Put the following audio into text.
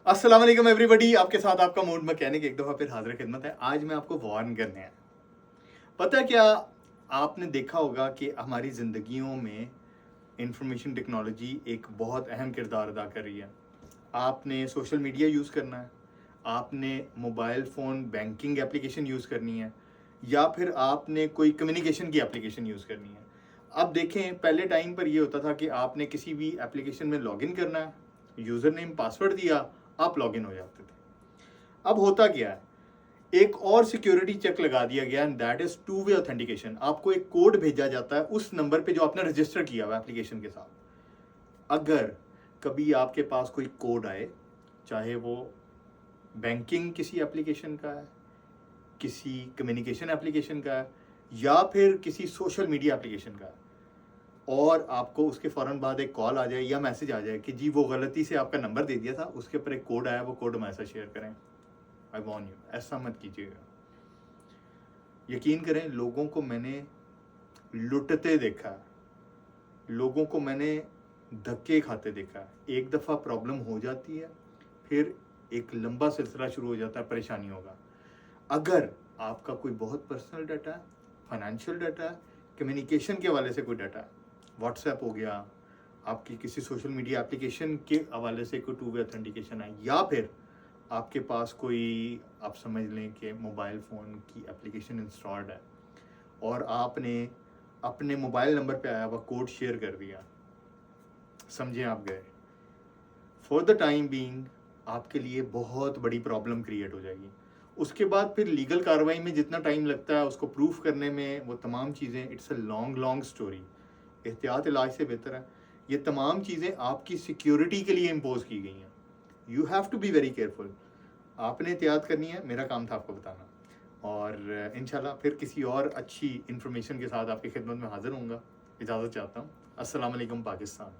अस्सलाम वालेकुम एवरीबॉडी, आपके साथ आपका मूड मैकेनिक एक दफ़ा फिर हाजिर खिदमत है। आज मैं आपको वार्न करने आया। पता है क्या, आपने देखा होगा कि हमारी ज़िंदगियों में इंफॉर्मेशन टेक्नोलॉजी एक बहुत अहम किरदार अदा कर रही है। आपने सोशल मीडिया यूज़ करना है, आपने mobile phone banking application use करनी है, या फिर आपने कोई कम्युनिकेशन की एप्लीकेशन यूज़ करनी है। अब देखें, पहले टाइम पर ये होता था कि आपने किसी भी एप्लीकेशन में लॉगिन करना है, यूज़र नेम पासवर्ड दिया, आप लॉगिन हो जाते थे। अब होता क्या है, एक और सिक्योरिटी चेक लगा दिया गया, and that is two way authentication. आपको एक कोड भेजा जाता है उस नंबर पे जो आपने रजिस्टर किया हुआ एप्लीकेशन के साथ। अगर कभी आपके पास कोई कोड आए, चाहे वो बैंकिंग किसी एप्लीकेशन का है, किसी कम्युनिकेशन एप्लीकेशन का है, या फिर किसी सोशल मीडिया एप्लीकेशन का है, और आपको उसके फ़ौरन बाद एक कॉल आ जाए या मैसेज आ जाए कि जी वो गलती से आपका नंबर दे दिया था, उसके ऊपर एक कोड आया, वो कोड हमारे साथ शेयर करें, आई वॉर्न यू, ऐसा मत कीजिएगा। यकीन करें, लोगों को मैंने लुटते देखा है, लोगों को मैंने धक्के खाते देखा है। एक दफ़ा प्रॉब्लम हो जाती है, फिर एक लंबा सिलसिला शुरू हो जाता है परेशानियों का। अगर आपका कोई बहुत पर्सनल डाटा है, फाइनेंशियल डाटा है, कम्युनिकेशन के हवाले से कोई डाटा है, व्हाट्सएप हो गया, आपकी किसी सोशल मीडिया एप्लीकेशन के हवाले से कोई टू वे ऑथेंटिकेशन है, या फिर आपके पास कोई, आप समझ लें कि मोबाइल फ़ोन की एप्लीकेशन इंस्टॉल्ड है और आपने अपने मोबाइल नंबर पे आया हुआ कोड शेयर कर दिया, समझें आप गए, फॉर द टाइम बीइंग आपके लिए बहुत बड़ी प्रॉब्लम क्रिएट हो जाएगी। उसके बाद फिर लीगल कार्रवाई में जितना टाइम लगता है उसको प्रूफ करने में, वो तमाम चीज़ें, it's a long long story. एहतियात इलाज से बेहतर है। ये तमाम चीज़ें आपकी सिक्योरिटी के लिए इम्पोज की गई हैं। You have to be very careful. आपने एहतियात करनी है, मेरा काम था आपको बताना। और इंशाल्लाह फिर किसी और अच्छी इन्फॉर्मेशन के साथ आपकी खिदमत में हाजिर होऊंगा। इजाज़त चाहता हूँ। अस्सलाम वालेकुम पाकिस्तान।